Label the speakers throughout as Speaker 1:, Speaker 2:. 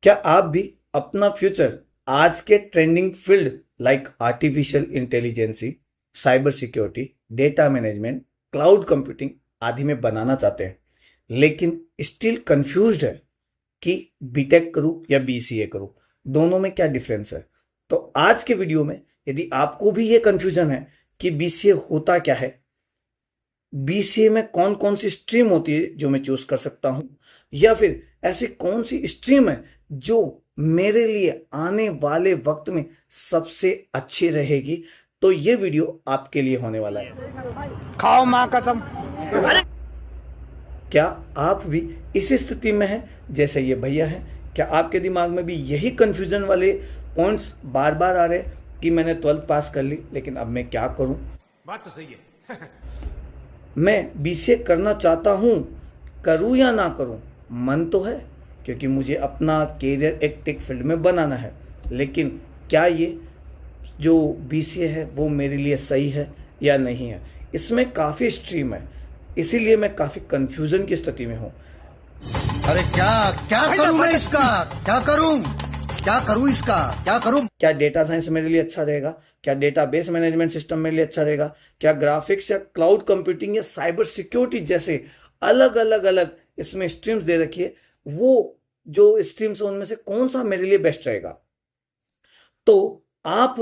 Speaker 1: क्या आप भी अपना फ्यूचर आज के trending field like artificial intelligence, cyber security, data management, cloud computing आदि में बनाना चाहते हैं, लेकिन स्टिल कंफ्यूज्ड है कि बीटेक करूं या बीसीए करूं, दोनों में क्या डिफरेंस है? तो आज के वीडियो में यदि आपको भी ये कंफ्यूजन है कि बीसीए होता क्या है, बीसीए में कौन कौन सी स्ट्रीम होती है जो मैं चूज कर सकता हूं, या फिर ऐसी कौन सी स्ट्रीम है जो मेरे लिए आने वाले वक्त में सबसे अच्छी रहेगी, तो ये वीडियो आपके लिए होने वाला है।
Speaker 2: खाओ माँ कसम।
Speaker 1: क्या आप भी इस स्थिति में हैं जैसे ये भैया हैं? क्या आपके दिमाग में भी यही कंफ्यूजन वाले पॉइंट्स बार बार आ रहे हैं कि मैंने 12th पास कर ली, लेकिन अब मैं क्या करूं?
Speaker 2: बात तो सही है।
Speaker 1: मैं बीसीए करना चाहता हूं, करूं या ना करूं? मन तो है क्योंकि मुझे अपना कैरियर एक टेक फील्ड में बनाना है, लेकिन क्या ये जो बीसीए है वो मेरे लिए सही है या नहीं है? इसमें काफ़ी स्ट्रीम है, इसीलिए मैं काफ़ी कंफ्यूजन की स्थिति में हूँ।
Speaker 3: अरे क्या क्या करूं मैं इसका? क्या करूं इसका? क्या करूं?
Speaker 1: क्या डेटा साइंस मेरे लिए अच्छा रहेगा? क्या डेटाबेस मैनेजमेंट सिस्टम मेरे लिए अच्छा रहेगा? क्या ग्राफिक्स या क्लाउड कंप्यूटिंग या साइबर सिक्योरिटी जैसे अलग अलग अलग इसमें स्ट्रीम्स दे रखी है, वो जो स्ट्रीम्स है उनमें से कौन सा मेरे लिए बेस्ट रहेगा? तो आप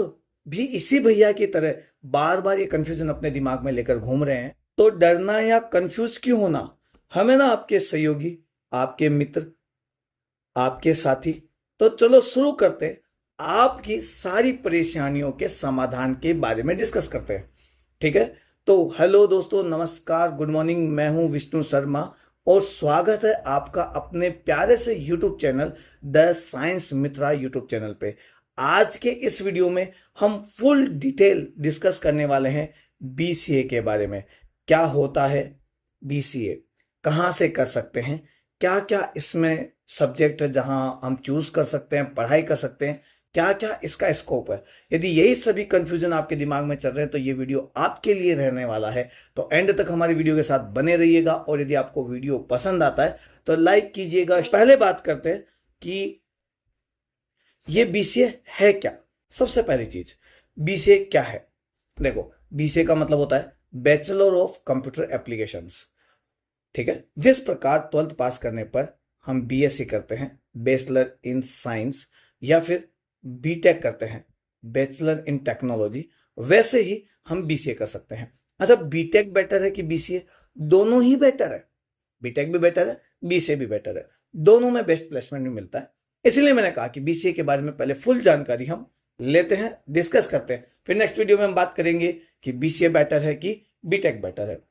Speaker 1: भी इसी भैया की तरह बार बार ये कंफ्यूजन अपने दिमाग में लेकर घूम रहे हैं, तो डरना या कंफ्यूज क्यों होना? हमें ना आपके सहयोगी, आपके मित्र, आपके साथी, तो चलो शुरू करते हैं, आपकी सारी परेशानियों के समाधान के बारे में डिस्कस करते हैं। ठीक है, तो हेलो दोस्तों, नमस्कार, गुड मॉर्निंग। मैं हूं विष्णु शर्मा और स्वागत है आपका अपने प्यारे से YouTube channel the science Mitra YouTube channel पे। आज के इस वीडियो में हम फुल डिटेल डिस्कस करने वाले हैं बीसीए के बारे में। क्या होता है बीसीए, कहाँ से कर सकते हैं, क्या क्या इसमें सब्जेक्ट है जहां हम चूज कर सकते हैं, पढ़ाई कर सकते हैं, क्या क्या इसका स्कोप है। यदि यही सभी कंफ्यूजन आपके दिमाग में चल रहे हैं तो ये वीडियो आपके लिए रहने वाला है, तो एंड तक हमारी वीडियो के साथ बने रहिएगा। और यदि आपको वीडियो पसंद आता है तो लाइक कीजिएगा। पहले बात करते हैं कि ये बीसीए है क्या। सबसे पहली चीज, बीसीए क्या है? देखो, बीसीए का मतलब होता है बैचलर ऑफ कंप्यूटर एप्लीकेशंस। ठीक है, जिस प्रकार 12th पास करने पर हम बीएससी करते हैं, बैचलर इन साइंस, या फिर बीटेक करते हैं, बैचलर इन टेक्नोलॉजी, वैसे ही हम बीसीए कर सकते हैं। अच्छा, बीटेक बेटर है कि बीसीए? दोनों ही बेटर है। बीटेक भी बेटर है, बीसीए भी बेटर है, दोनों में बेस्ट प्लेसमेंट भी मिलता है। इसलिए मैंने कहा कि बीसीए के बारे में पहले फुल जानकारी हम लेते हैं, डिस्कस करते हैं, फिर नेक्स्ट वीडियो में हम बात करेंगे कि बीसीए बेटर है कि बीटेक बेटर है।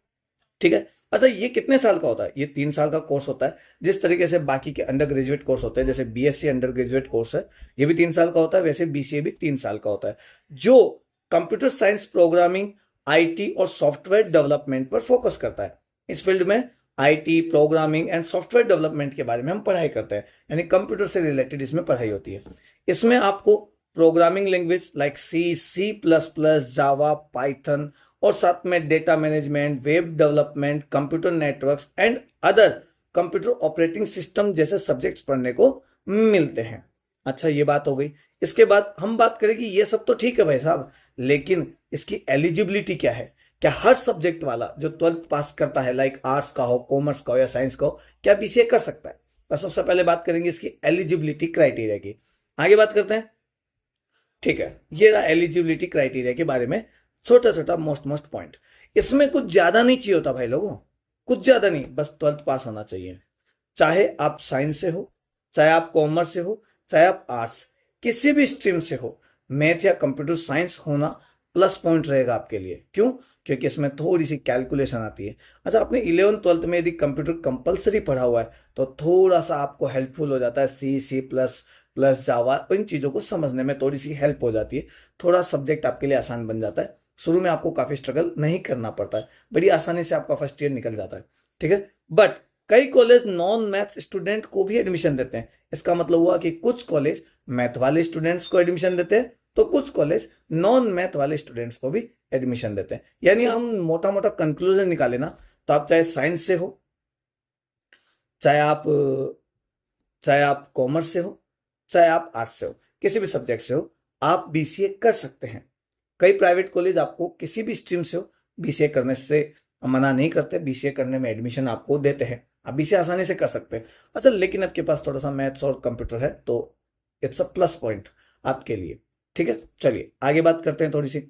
Speaker 1: ठीक है। अच्छा, ये कितने साल का होता है? ये 3 साल का कोर्स होता है, जिस तरीके से बाकी के अंडर ग्रेजुएट कोर्स होते हैं, जैसे बीएससी अंडर ग्रेजुएट कोर्स है, ये भी 3 साल का होता है, वैसे बीसीए भी 3 साल का होता है, जो कंप्यूटर साइंस, प्रोग्रामिंग, आईटी और सॉफ्टवेयर डेवलपमेंट पर फोकस करता है। इस फील्ड में IT, programming and software development के बारे में हम पढ़ाई करते हैं, यानी कंप्यूटर से रिलेटेड इसमें पढ़ाई होती है। इसमें आपको प्रोग्रामिंग लैंग्वेज लाइक सी, सी प्लस प्लस, जावा, पाइथन और साथ में data management, web development, computer networks and other computer operating system जैसे सब्जेक्ट्स पढ़ने को मिलते हैं। अच्छा, ये बात हो गई। इसके बाद हम बात करें कि ये सब तो ठीक है भाई साहब, लेकिन इसकी एलिजिबिलिटी क्या है? क्या हर सब्जेक्ट वाला जो 12th पास करता है, लाइक आर्ट्स का हो, कॉमर्स का हो या साइंस का हो, क्या बीसीए कर सकता है? तो सबसे पहले बात करेंगे इसकी एलिजिबिलिटी क्राइटेरिया की। आगे बात करते हैं। ठीक है, ये रहा एलिजिबिलिटी क्राइटेरिया के बारे में छोटा छोटा मोस्ट पॉइंट। इसमें कुछ ज्यादा नहीं चाहिए होता भाई लोगों, कुछ ज्यादा नहीं, बस 12th पास होना चाहिए। चाहे आप साइंस से हो, चाहे आप कॉमर्स से हो, चाहे आप आर्ट्स, किसी भी स्ट्रीम से हो, मैथ या कंप्यूटर साइंस होना प्लस पॉइंट रहेगा आपके लिए। क्यों? क्योंकि इसमें थोड़ी सी कैलकुलेशन आती है। अच्छा, आपने 11th 12th में यदि कंप्यूटर कंपलसरी पढ़ा हुआ है तो थोड़ा सा आपको हेल्पफुल हो जाता है, सी, सी प्लस प्लस, जावा, इन चीज़ों को समझने में थोड़ी सी हेल्प हो जाती है, थोड़ा सब्जेक्ट आपके लिए आसान बन जाता है। शुरू में आपको काफ़ी स्ट्रगल नहीं करना पड़ता है, बड़ी आसानी से आपका फर्स्ट ईयर निकल जाता है। ठीक है, बट कई कॉलेज नॉन मैथ स्टूडेंट को भी एडमिशन देते हैं। इसका मतलब हुआ कि कुछ कॉलेज मैथ वाले स्टूडेंट्स को एडमिशन देते हैं, तो कुछ कॉलेज नॉन मैथ वाले स्टूडेंट्स को भी एडमिशन देते हैं। यानी हम मोटा मोटा कंक्लूजन निकाले ना, तो आप चाहे साइंस से हो, चाहे आप कॉमर्स से हो, चाहे आप आर्ट्स से हो, किसी भी सब्जेक्ट से हो, आप बीसीए कर सकते हैं। कई प्राइवेट कॉलेज आपको किसी भी स्ट्रीम से हो बीसीए करने से मना नहीं करते, बीसीए करने में एडमिशन आपको देते हैं, आप बीसीए आसानी से कर सकते हैं। अच्छा, लेकिन आपके पास थोड़ा सा मैथ्स और कंप्यूटर है तो इट्स अ प्लस पॉइंट आपके लिए। ठीक है, चलिए आगे बात करते हैं थोड़ी सी।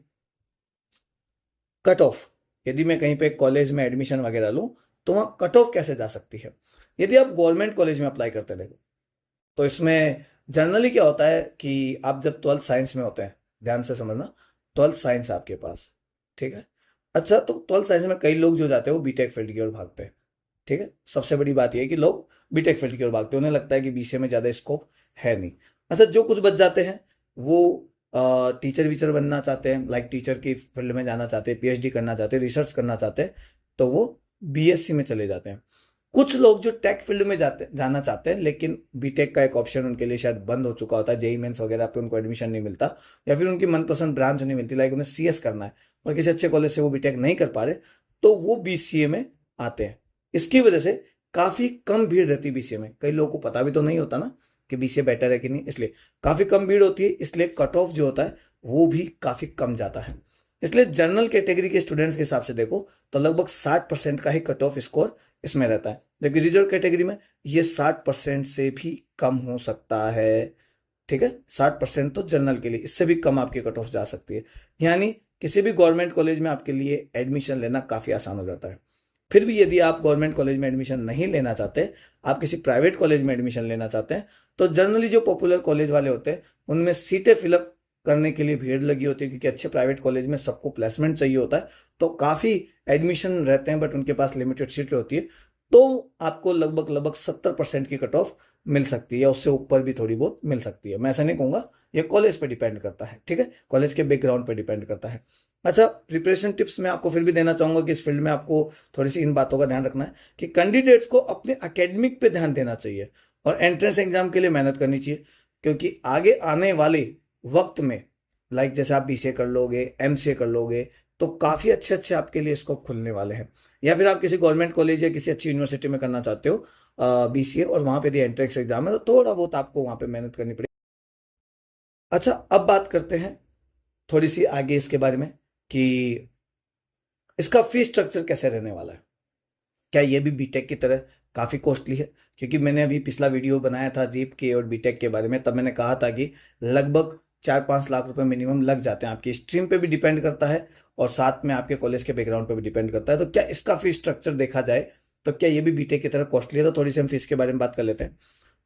Speaker 1: कट ऑफ, यदि मैं कहीं पे कॉलेज में एडमिशन वगैरह लूं तो वहां कट ऑफ कैसे जा सकती है। यदि आप गवर्नमेंट कॉलेज में अप्लाई करते देखो तो इसमें जनरली क्या होता है कि आप जब 12th साइंस में होते हैं, ध्यान से समझना, 12th साइंस आपके पास, ठीक है। अच्छा, तो 12th साइंस में कई लोग जो जाते हैं वो बीटेक फील्ड की ओर भागते हैं। ठीक है, सबसे बड़ी बात यह है कि लोग बीटेक फील्ड की ओर भागते हैं, उन्हें लगता है कि बीसीए में ज़्यादा स्कोप है नहीं। अच्छा, जो कुछ बच जाते हैं वो टीचर वीचर बनना चाहते हैं, लाइक टीचर की फील्ड में जाना चाहते हैं, पीएचडी करना चाहते हैं, रिसर्च करना चाहते हैं, तो वो बीएससी में चले जाते हैं। कुछ लोग जो टेक फील्ड में जाना चाहते हैं लेकिन बीटेक का एक ऑप्शन उनके लिए शायद बंद हो चुका होता है, जेई मेंस वगैरह पे उनको एडमिशन नहीं मिलता, या फिर उनकी मनपसंद ब्रांच नहीं मिलती, लाइक उन्हें सीएस करना है और किसी अच्छे कॉलेज से वो बीटेक नहीं कर पा रहे, तो वो बीसीए में आते हैं। इसकी वजह से काफी कम भीड़ रहती है बीसीए में। कई लोगों को पता भी तो नहीं होता ना कि बीसीए बेटर है कि नहीं, इसलिए काफी कम भीड़ होती है, इसलिए कट ऑफ जो होता है वो भी काफी कम जाता है। इसलिए जनरल कैटेगरी के स्टूडेंट्स के हिसाब से देखो तो लगभग 60% का ही कट ऑफ स्कोर इसमें रहता है, जबकि रिजर्व कैटेगरी में ये 60% से भी कम हो सकता है। ठीक है, 60% तो जनरल के लिए, इससे भी कम आपकी कट ऑफ जा सकती है। यानी किसी भी गवर्नमेंट कॉलेज में आपके लिए एडमिशन लेना काफी आसान हो जाता है। फिर भी यदि आप गवर्नमेंट कॉलेज में एडमिशन नहीं लेना चाहते, आप किसी प्राइवेट कॉलेज में एडमिशन लेना चाहते हैं, तो जनरली जो पॉपुलर कॉलेज वाले होते हैं उनमें सीटें फिलअप करने के लिए भीड़ लगी होती है, क्योंकि अच्छे प्राइवेट कॉलेज में सबको प्लेसमेंट चाहिए होता है, तो काफ़ी एडमिशन रहते हैं बट उनके पास लिमिटेड सीटें होती है, तो आपको लगभग 70% की कट ऑफ मिल सकती है, उससे ऊपर भी थोड़ी बहुत मिल सकती है। मैं ऐसा नहीं कहूँगा, ये कॉलेज पे डिपेंड करता है। ठीक है, कॉलेज के बैकग्राउंड पे डिपेंड करता है। अच्छा, प्रिपरेशन टिप्स मैं आपको फिर भी देना चाहूँगा कि इस फील्ड में आपको थोड़ी सी इन बातों का ध्यान रखना है कि कैंडिडेट्स को अपने एकेडमिक पे ध्यान देना चाहिए और एंट्रेंस एग्जाम के लिए मेहनत करनी चाहिए, क्योंकि आगे आने वाले वक्त में लाइक जैसे आप बीसीए कर लोगे, एमसीए कर लोगे, तो काफ़ी अच्छे अच्छे आपके लिए स्कोप खुलने वाले हैं। या फिर आप किसी गवर्नमेंट कॉलेज या किसी अच्छी यूनिवर्सिटी में करना चाहते हो बीसीए और वहाँ पे यदि एंट्रेंस एग्जाम है, तो थोड़ा बहुत आपको वहाँ पे मेहनत करनी पड़ेगी। अच्छा, अब बात करते हैं थोड़ी सी आगे इसके बारे में कि इसका फीस स्ट्रक्चर कैसे रहने वाला है। क्या ये भी बीटेक की तरह काफ़ी कॉस्टली है? क्योंकि मैंने अभी पिछला वीडियो बनाया था जीप के और बीटेक के बारे में, तब मैंने कहा था कि लगभग 4-5 लाख रुपए मिनिमम लग जाते हैं। आपकी स्ट्रीम पे भी डिपेंड करता है और साथ में आपके कॉलेज के बैकग्राउंड पे भी डिपेंड करता है। तो क्या इसका फीस स्ट्रक्चर देखा जाए तो क्या ये भी बीटेक की तरह कॉस्टली है? तो थोड़ी सी हम फीस के बारे में बात कर लेते हैं,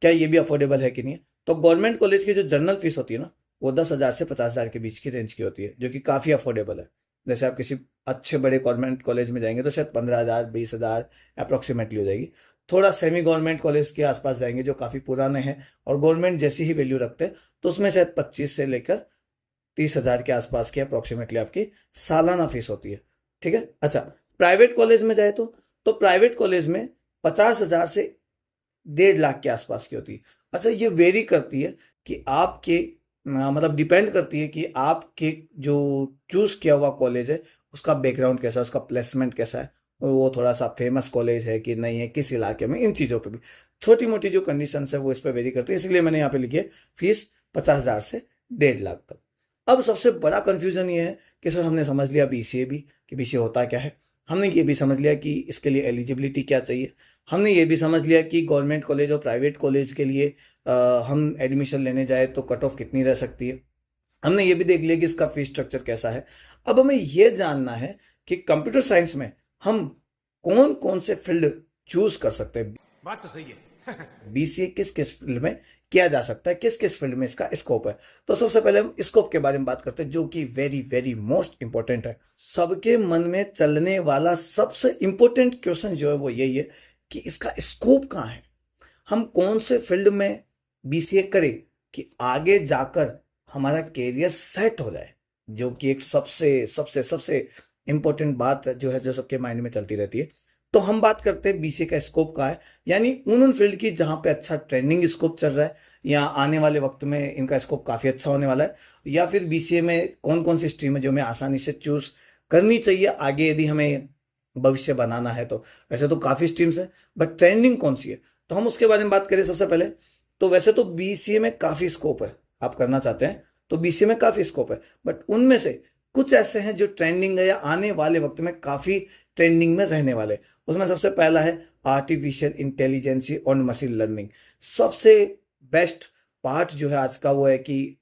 Speaker 1: क्या ये भी अफोर्डेबल है कि नहीं है। तो गवर्नमेंट कॉलेज की जो जनरल फीस होती है ना, वो 10,000 से 50,000 के बीच की रेंज की होती है, जो कि काफ़ी अफोर्डेबल है। जैसे आप किसी अच्छे बड़े गवर्नमेंट कॉलेज में जाएंगे तो शायद 15,000 20,000 अप्रोक्सीमेटली हो जाएगी। थोड़ा सेमी गवर्नमेंट कॉलेज के आसपास जाएंगे जो काफ़ी पुराने हैं और गवर्नमेंट जैसी ही वैल्यू रखते हैं, तो उसमें शायद 25 से लेकर 30,000 के आसपास की अप्रोक्सीमेटली आपकी सालाना फीस होती है। ठीक है। अच्छा, प्राइवेट कॉलेज में जाए तो प्राइवेट कॉलेज में 50,000 से 1.5 लाख के आसपास की होती है। अच्छा, ये वेरी करती है कि आपके मतलब डिपेंड करती है कि आपके जो चूज किया हुआ कॉलेज है उसका बैकग्राउंड कैसा है, उसका प्लेसमेंट कैसा है, वो थोड़ा सा फेमस कॉलेज है कि नहीं है, किस इलाके में, इन चीज़ों पे भी छोटी मोटी जो कंडीशंस है वो इस पर वेरी करती है। इसलिए मैंने यहाँ पे लिखी है फीस 50,000 से 1.5 लाख तक। अब सबसे बड़ा कंफ्यूजन ये है कि सर हमने समझ लिया बीसीए भी कि बीसीए होता क्या है, हमने ये भी समझ लिया कि इसके लिए एलिजिबिलिटी क्या चाहिए, हमने ये भी समझ लिया कि गवर्नमेंट कॉलेज और प्राइवेट कॉलेज के लिए हम एडमिशन लेने जाए तो कट ऑफ कितनी रह सकती है, हमने ये भी देख लिया कि इसका फीस स्ट्रक्चर कैसा है। अब हमें ये जानना है कि कंप्यूटर साइंस में हम कौन कौन से फील्ड चूज कर सकते हैं,
Speaker 2: बात तो सही है।
Speaker 1: बीसीए किस किस फील्ड में किया जा सकता है, किस किस फील्ड में इसका स्कोप है। तो सबसे पहले हम स्कोप के बारे में बात करते हैं, जो कि वेरी वेरी मोस्ट इंपॉर्टेंट है। सबके मन में चलने वाला सबसे इंपॉर्टेंट क्वेश्चन जो है वो यही है कि इसका स्कोप कहाँ है, हम कौन से फील्ड में बीसीए करें कि आगे जाकर हमारा कैरियर सेट हो जाए, जो कि एक सबसे सबसे सबसे इंपॉर्टेंट बात जो है, जो सबके माइंड में चलती रहती है। तो हम बात करते हैं बीसीए का स्कोप कहाँ है, यानी उन फील्ड की जहाँ पे अच्छा ट्रेंडिंग स्कोप चल रहा है या आने वाले वक्त में इनका स्कोप काफ़ी अच्छा होने वाला है, या फिर बीसीए में कौन कौन सी स्ट्रीम है जो हमें आसानी से चूज करनी चाहिए आगे यदि हमें भविष्य बनाना है। तो वैसे तो काफ़ी स्ट्रीम्स है बट ट्रेंडिंग कौन सी है, तो हम उसके बारे में बात करें। सबसे पहले तो वैसे तो बीसीए में काफी स्कोप है, आप करना चाहते हैं तो बीसीए में काफी स्कोप है, बट उनमें से कुछ ऐसे हैं जो ट्रेंडिंग है या आने वाले वक्त में काफी ट्रेंडिंग में रहने वाले। उसमें सबसे पहला है आर्टिफिशियल इंटेलिजेंस और मशीन लर्निंग। सबसे बेस्ट पार्ट जो है आज का वो है कि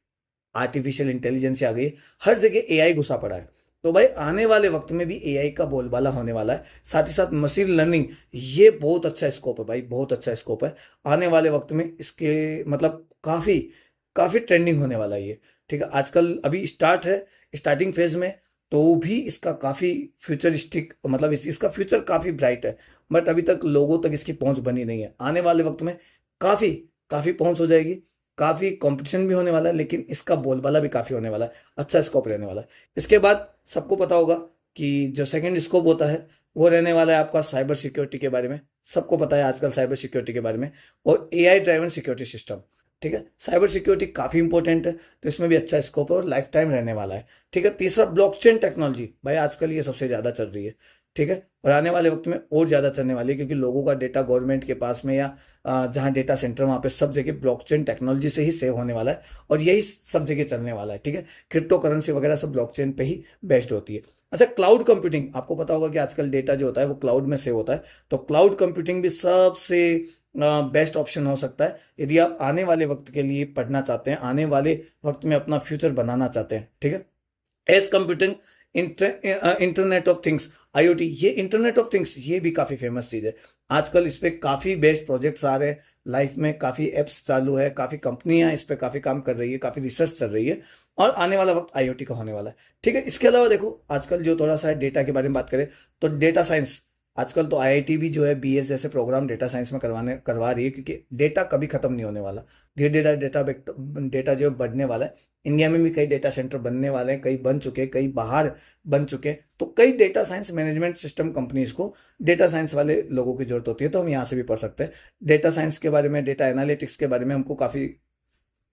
Speaker 1: आर्टिफिशियल इंटेलिजेंस आ गई, हर जगह एआई घुसा पड़ा है। तो भाई आने वाले वक्त में भी एआई का बोलबाला होने वाला है। साथ ही साथ मशीन लर्निंग, ये बहुत अच्छा स्कोप है भाई, बहुत अच्छा स्कोप है। आने वाले वक्त में इसके मतलब काफी काफी ट्रेंडिंग होने वाला है ये। ठीक है, आजकल अभी स्टार्ट है, स्टार्टिंग फेज में, तो भी इसका काफी फ्यूचरिस्टिक मतलब इसका फ्यूचर काफी ब्राइट है, बट अभी तक लोगों तक इसकी पहुंच बनी नहीं है। आने वाले वक्त में काफी काफी पहुंच हो जाएगी, काफी कंपटीशन भी होने वाला है, लेकिन इसका बोलबाला भी काफी होने वाला है, अच्छा स्कोप रहने वाला है। इसके बाद सबको पता होगा कि जो सेकंड स्कोप होता है वो रहने वाला है आपका साइबर सिक्योरिटी के बारे में। सबको पता है आजकल साइबर सिक्योरिटी के बारे में, और एआई ड्राइवन सिक्योरिटी सिस्टम। ठीक है, साइबर सिक्योरिटी काफी इंपॉर्टेंट है, तो इसमें भी अच्छा स्कोप है और लाइफ टाइम रहने वाला है। ठीक है, तीसरा ब्लॉकचेन टेक्नोलॉजी, भाई आजकल ये सबसे ज्यादा चल रही है। ठीक है, और आने वाले वक्त में और ज्यादा चलने वाली है, क्योंकि लोगों का डेटा गवर्नमेंट के पास में या जहां डेटा सेंटर वहां पे सब जगह ब्लॉकचेन टेक्नोलॉजी से ही सेव होने वाला है, और यही सब जगह चलने वाला है। ठीक है, क्रिप्टो करेंसी वगैरह सब ब्लॉकचेन पे ही बेस्ड होती है। अच्छा, क्लाउड कंप्यूटिंग, आपको पता होगा कि आजकल डेटा जो होता है वो क्लाउड में सेव होता है, तो क्लाउड कंप्यूटिंग भी सबसे बेस्ट ऑप्शन हो सकता है यदि आप आने वाले वक्त के लिए पढ़ना चाहते हैं, आने वाले वक्त में अपना फ्यूचर बनाना चाहते हैं। ठीक है, edge computing, internet of things, IoT, ये इंटरनेट ऑफ थिंग्स ये भी काफी फेमस चीज है। आजकल इस पे काफी बेस्ट प्रोजेक्ट्स आ रहे हैं, लाइफ में काफी एप्स चालू है, काफी कंपनियां इस पे काफी काम कर रही है, काफी रिसर्च चल रही है, और आने वाला वक्त आईओटी का होने वाला है। ठीक है, इसके अलावा देखो आजकल जो थोड़ा सा डेटा के बारे में बात करें तो डेटा साइंस, आजकल तो आईआईटी भी जो है बीएस जैसे प्रोग्राम डेटा साइंस में करवा रही है, क्योंकि डेटा कभी खत्म नहीं होने वाला। धीरे धीरे डेटा जो है बढ़ने वाला है। इंडिया में भी कई डेटा सेंटर बनने वाले हैं, कई बन चुके हैं, कई बाहर बन चुके हैं, तो कई data science management system companies को डेटा साइंस वाले लोगों की जरूरत होती है, तो हम यहाँ से भी पढ़ सकते हैं। डेटा साइंस के बारे में, डेटा एनालिटिक्स के बारे में हमको काफी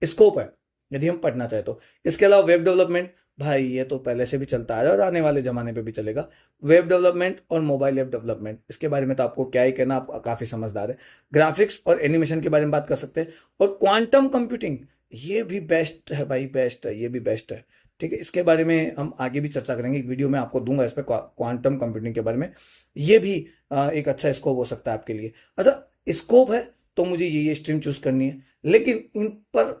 Speaker 1: स्कोप है यदि हम पढ़ना चाहे तो। इसके अलावा वेब डेवलपमेंट, भाई ये तो पहले से भी चलता आ रहा है और आने वाले जमाने पे भी चलेगा। वेब डेवलपमेंट और मोबाइल ऐप डेवलपमेंट, इसके बारे में तो आपको क्या ही कहना, आप काफी समझदार है। ग्राफिक्स और एनिमेशन के बारे में बात कर सकते हैं, और क्वांटम कंप्यूटिंग, ये भी बेस्ट है भाई, बेस्ट है, ये भी बेस्ट है। ठीक है, इसके बारे में हम आगे भी चर्चा करेंगे, एक वीडियो में आपको दूंगा इस पर क्वांटम कंप्यूटिंग के बारे में। ये भी एक अच्छा स्कोप हो सकता है आपके लिए। अच्छा, स्कोप है तो मुझे ये स्ट्रीम चूज करनी है, लेकिन इन पर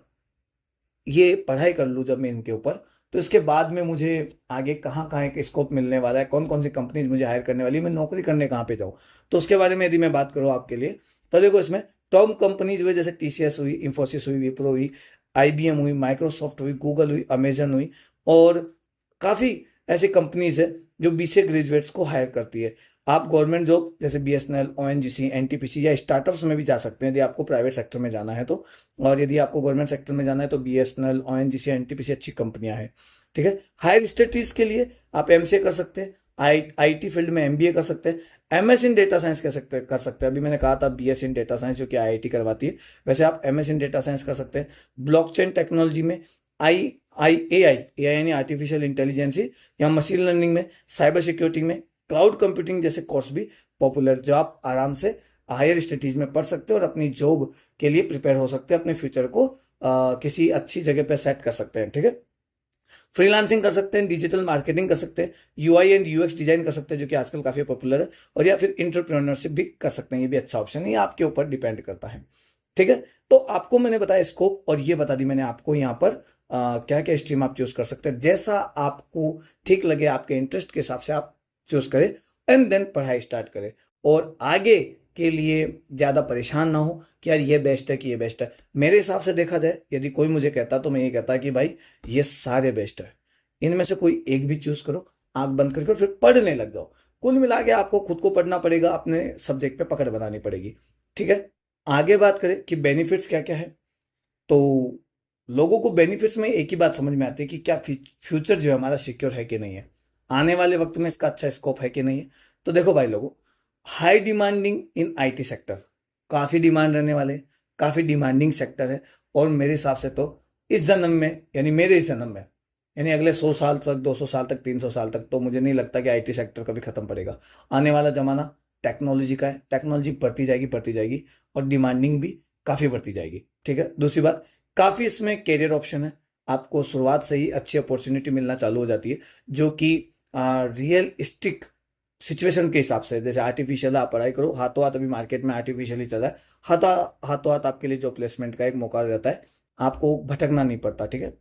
Speaker 1: ये पढ़ाई कर लूँ जब मैं इनके ऊपर, तो इसके बाद में मुझे आगे कहाँ कहाँ एक स्कोप मिलने वाला है, कौन कौन सी कंपनीज मुझे हायर करने वाली है, मैं नौकरी करने कहाँ पे जाऊँ, तो उसके बारे में यदि मैं बात करूँ आपके लिए, तो देखो इसमें टॉप कंपनीज हुई, जैसे टीसीएस हुई, इंफोसिस हुई, विप्रो हुई, आईबीएम हुई, माइक्रोसॉफ्ट हुई, गूगल हुई, अमेजन हुई, और काफ़ी ऐसी कंपनीज है जो बीसीए ग्रेजुएट्स को हायर करती है। आप गवर्नमेंट जॉब जैसे बीएसएनएल, ओएनजीसी, एनटीपीसी या स्टार्टअप्स में भी जा सकते हैं यदि आपको प्राइवेट सेक्टर में जाना है तो, और यदि आपको गवर्नमेंट सेक्टर में जाना है तो बीएसएनएल, ओएनजीसी, एनटीपीसी अच्छी कंपनियां हैं। ठीक है, हायर स्टडीज के लिए आप एमसीए कर सकते हैं, आईटी फील्ड में एमबीए कर सकते हैं, एमएस इन डेटा साइंस कर सकते हैं। अभी मैंने कहा था बीएस इन डेटा साइंस जो कि आईआईटी करवाती है, वैसे आप एमएस इन डेटा साइंस कर सकते हैं। ब्लॉकचेन टेक्नोलॉजी में एआई यानी आर्टिफिशियल इंटेलिजेंस या मशीन लर्निंग में, साइबर सिक्योरिटी में, क्लाउड कंप्यूटिंग जैसे कोर्स भी पॉपुलर, जो आप आराम से हायर स्टडीज में पढ़ सकते हैं और अपनी जॉब के लिए प्रिपेयर हो सकते हैं, अपने फ्यूचर को किसी अच्छी जगह पे सेट कर सकते हैं। ठीक है, फ्रीलांसिंग कर सकते हैं, डिजिटल मार्केटिंग कर सकते हैं, यूआई एंड यूएक्स डिजाइन कर सकते हैं जो कि आजकल काफी पॉपुलर है, और या फिर इंटरप्रेन्योरशिप भी कर सकते हैं, ये भी अच्छा ऑप्शन है, ये आपके ऊपर डिपेंड करता है। ठीक है, तो आपको मैंने बताया स्कोप, और ये बता दी मैंने आपको यहाँ पर क्या क्या स्ट्रीम आप चूज कर सकते हैं, जैसा आपको ठीक लगे, आपके इंटरेस्ट के हिसाब से आप चूज करें, एंड देन पढ़ाई स्टार्ट करें, और आगे के लिए ज्यादा परेशान ना हो कि यार ये बेस्ट है कि ये बेस्ट है। मेरे हिसाब से देखा जाए, यदि कोई मुझे कहता तो मैं ये कहता कि भाई ये सारे बेस्ट है, इनमें से कोई एक भी चूज करो, आंख बंद करके, और फिर पढ़ने लग जाओ। कुल मिला के आपको खुद को पढ़ना पड़ेगा, अपने सब्जेक्ट पे पकड़ बनानी पड़ेगी। ठीक है, आगे बात करें कि बेनिफिट्स क्या क्या है, तो लोगों को बेनिफिट्स में एक ही बात समझ में आती है कि क्या फ्यूचर जो है हमारा सिक्योर है कि नहीं है, आने वाले वक्त में इसका अच्छा स्कोप है कि नहीं है। तो देखो भाई लोगों, high demanding in IT sector, काफी डिमांड रहने वाले, काफी डिमांडिंग सेक्टर है, और मेरे हिसाब से तो इस जन्म में, यानी मेरे इस जन्म में, यानी अगले 100 साल तक, 200 साल तक, 300 साल तक, तो मुझे नहीं लगता कि आईटी सेक्टर कभी खत्म पड़ेगा। आने वाला जमाना टेक्नोलॉजी का है, टेक्नोलॉजी बढ़ती जाएगी, और डिमांडिंग भी काफी बढ़ती जाएगी। ठीक है, दूसरी बात, काफी इसमें कैरियर ऑप्शन है, आपको शुरुआत से ही अच्छी अपॉर्चुनिटी मिलना चालू हो जाती है, जो कि रियलिस्टिक सिचुएशन के हिसाब से, जैसे आर्टिफिशियल आप पढ़ाई करो, हाथों हाथ अभी मार्केट में आर्टिफिशियल ही चल रहा है, हाथों हाथ आपके लिए जो प्लेसमेंट का एक मौका रहता है, आपको भटकना नहीं पड़ता। ठीक है,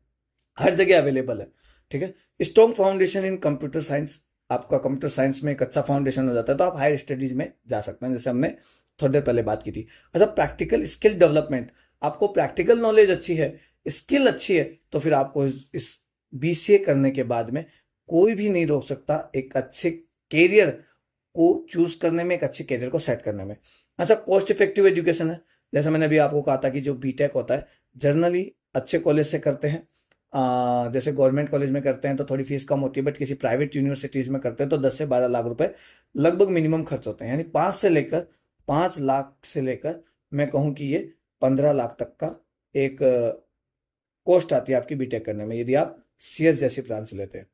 Speaker 1: हर जगह अवेलेबल है। ठीक है, स्ट्रॉन्ग फाउंडेशन इन कंप्यूटर साइंस, आपका कंप्यूटर साइंस में एक अच्छा फाउंडेशन हो जाता है तो आप हायर स्टडीज में जा सकते हैं, जैसे हमने थोड़ी देर पहले बात की थी। अच्छा, प्रैक्टिकल स्किल डेवलपमेंट, आपको प्रैक्टिकल नॉलेज अच्छी है, स्किल अच्छी है, तो फिर आपको इस बीसीए करने के बाद में कोई भी नहीं रोक सकता एक अच्छे कैरियर को चूज करने में, एक अच्छे कैरियर को सेट करने में। अच्छा, कॉस्ट इफेक्टिव एजुकेशन है, जैसे मैंने अभी आपको कहा था कि जो बीटेक होता है जनरली अच्छे कॉलेज से करते हैं, जैसे गवर्नमेंट कॉलेज में करते हैं तो थोड़ी फीस कम होती है, बट किसी प्राइवेट यूनिवर्सिटीज में करते हैं तो 10 से 12 लाख रुपए लगभग मिनिमम खर्च होते हैं, यानी 5 लाख से लेकर मैं कहूँ कि ये 15 लाख तक का एक कॉस्ट आती है आपकी बीटेक करने में, यदि आप सीएस जैसी ब्रांच लेते हैं।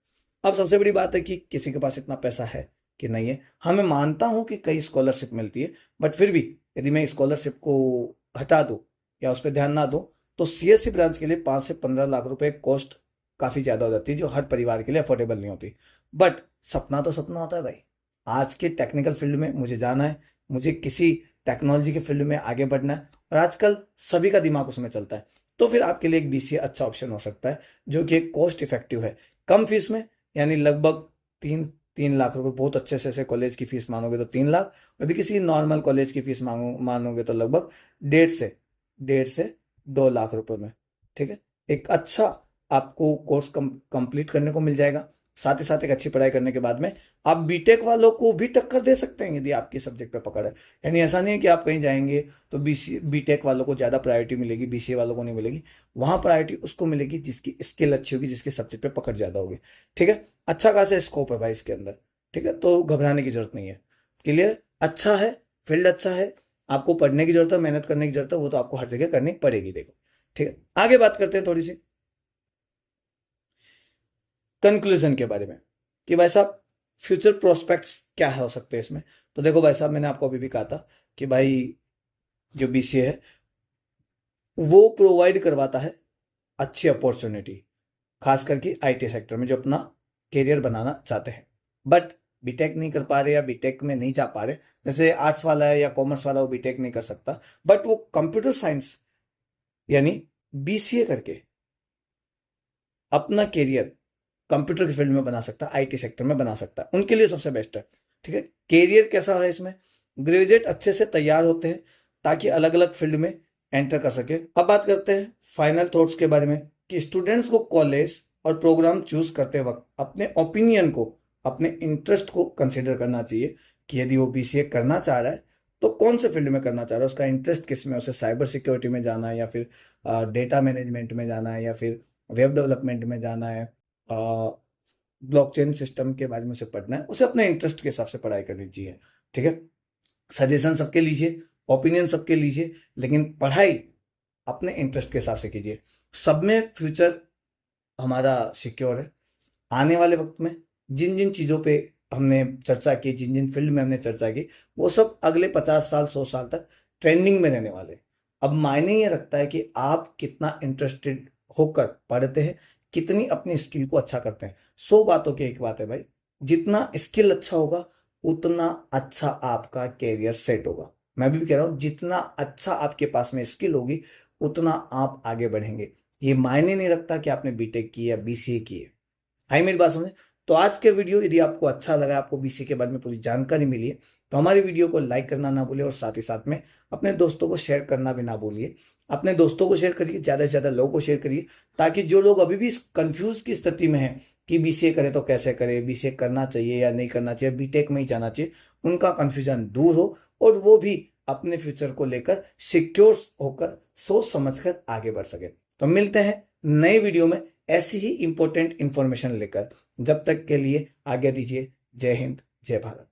Speaker 1: अब सबसे बड़ी बात है कि किसी के पास इतना पैसा है कि नहीं है। हाँ, मैं मानता हूं कि कई स्कॉलरशिप मिलती है, बट फिर भी यदि मैं स्कॉलरशिप को हटा दूं या उस पर ध्यान ना दूं तो सीएससी ब्रांच के लिए 5 से 15 लाख रुपए कॉस्ट काफी ज्यादा हो जाती है, जो हर परिवार के लिए अफोर्डेबल नहीं होती। बट सपना तो सपना होता है भाई, आज के टेक्निकल फील्ड में मुझे जाना है, मुझे किसी टेक्नोलॉजी के फील्ड में आगे बढ़ना है, और आजकल सभी का दिमाग उसमें चलता है, तो फिर आपके लिए एक बीसीए अच्छा ऑप्शन हो सकता है, जो कि एक कॉस्ट इफेक्टिव है, कम फीस में, यानी लगभग 3 लाख रुपए, बहुत अच्छे से कॉलेज की फीस मानोगे तो 3 लाख, यदि किसी नॉर्मल कॉलेज की फीस मानोगे तो लगभग 1.5 से 2 लाख रुपए में। ठीक है, एक अच्छा आपको कोर्स कंप्लीट करने को मिल जाएगा, साथ ही साथ एक अच्छी पढ़ाई करने के बाद में आप बीटेक वालों को भी टक्कर दे सकते हैं यदि आपकी सब्जेक्ट पे पकड़ है। यानी ऐसा नहीं है कि आप कहीं जाएंगे तो बीटेक वालों को ज्यादा प्रायोरिटी मिलेगी, बीसीए वालों को नहीं मिलेगी, वहां प्रायोरिटी उसको मिलेगी जिसकी स्किल अच्छी होगी, जिसके सब्जेक्ट पे पकड़ ज्यादा होगी। ठीक है, अच्छा खासा स्कोप है भाई इसके अंदर। ठीक है, तो घबराने की जरूरत नहीं है, क्लियर, अच्छा है, फील्ड अच्छा है, आपको पढ़ने की जरूरत है, मेहनत करने की जरूरत है, वो तो आपको हर जगह करनी पड़ेगी। देखो, ठीक है, आगे बात करते हैं थोड़ी सी कंक्लूजन के बारे में कि भाई साहब फ्यूचर प्रोस्पेक्ट्स क्या हो सकते हैं इसमें। तो देखो भाई साहब, मैंने आपको अभी भी कहा था कि भाई जो बीसीए है वो प्रोवाइड करवाता है अच्छी अपॉर्चुनिटी, खास करके आईटी सेक्टर में जो अपना कैरियर बनाना चाहते हैं, बट बीटेक नहीं कर पा रहे या बीटेक में नहीं जा पा रहे, जैसे आर्ट्स वाला है या कॉमर्स वाला वो बीटेक नहीं कर सकता, बट वो कंप्यूटर साइंस यानी बीसीए करके अपना कैरियर कंप्यूटर के फील्ड में बना सकता है, आईटी सेक्टर में बना सकता है, उनके लिए सबसे बेस्ट है। ठीक है, कैरियर कैसा है इसमें, ग्रेजुएट अच्छे से तैयार होते हैं ताकि अलग अलग फील्ड में एंटर कर सके। अब बात करते हैं फाइनल थॉट्स के बारे में कि स्टूडेंट्स को कॉलेज और प्रोग्राम चूज करते वक्त अपने ओपिनियन को, अपने इंटरेस्ट को कंसिडर करना चाहिए कि यदि वो बीसीए करना चाह रहा है तो कौन से फील्ड में करना चाह रहा है, उसका इंटरेस्ट किस में, उसे साइबर सिक्योरिटी में जाना है या फिर डेटा मैनेजमेंट में जाना है या फिर वेब डेवलपमेंट में जाना है, ब्लॉकचेन सिस्टम के बारे में उसे पढ़ना है, उसे अपने इंटरेस्ट के हिसाब से पढ़ाई करनी चाहिए। ठीक है, सजेशन सबके लीजिए, ओपिनियन सबके लीजिए, लेकिन पढ़ाई अपने इंटरेस्ट के हिसाब से कीजिए। सब में फ्यूचर हमारा सिक्योर है। आने वाले वक्त में जिन जिन चीज़ों पे हमने चर्चा की, जिन जिन फील्ड में हमने चर्चा की, वो सब अगले 50 साल 100 साल तक ट्रेंडिंग में रहने वाले। अब मायने ये रखता है कि आप कितना इंटरेस्टेड होकर पढ़ते हैं, कितनी अपनी स्किल को अच्छा करते हैं। 100 बातों की एक बात है भाई, जितना स्किल अच्छा होगा उतना अच्छा आपका कैरियर सेट होगा। मैं भी कह रहा हूं, जितना अच्छा आपके पास में स्किल होगी उतना आप आगे बढ़ेंगे। ये मायने नहीं रखता कि आपने बीटेक की या बीसीए की है। आई मेरी बात समझे? तो आज के वीडियो यदि आपको अच्छा लगा, आपको बीसीए के बारे में पूरी जानकारी मिली है, तो हमारी वीडियो को लाइक करना ना भूलिए और साथ ही साथ में अपने दोस्तों को शेयर करना भी ना भूलिए। अपने दोस्तों को शेयर करिए, ज़्यादा से ज़्यादा लोगों को शेयर करिए, ताकि जो लोग अभी भी कंफ्यूज की स्थिति में हैं कि बीसीए करे तो कैसे करे, बीसीए करना चाहिए या नहीं करना चाहिए, बीटेक में ही जाना चाहिए, उनका कंफ्यूजन दूर हो और वो भी अपने फ्यूचर को लेकर सिक्योर होकर सोच समझकर आगे बढ़ सके। तो मिलते हैं नए वीडियो में ऐसी ही इंपॉर्टेंट इंफॉर्मेशन लेकर। जब तक के लिए आज्ञा दीजिए। जय हिंद, जय भारत।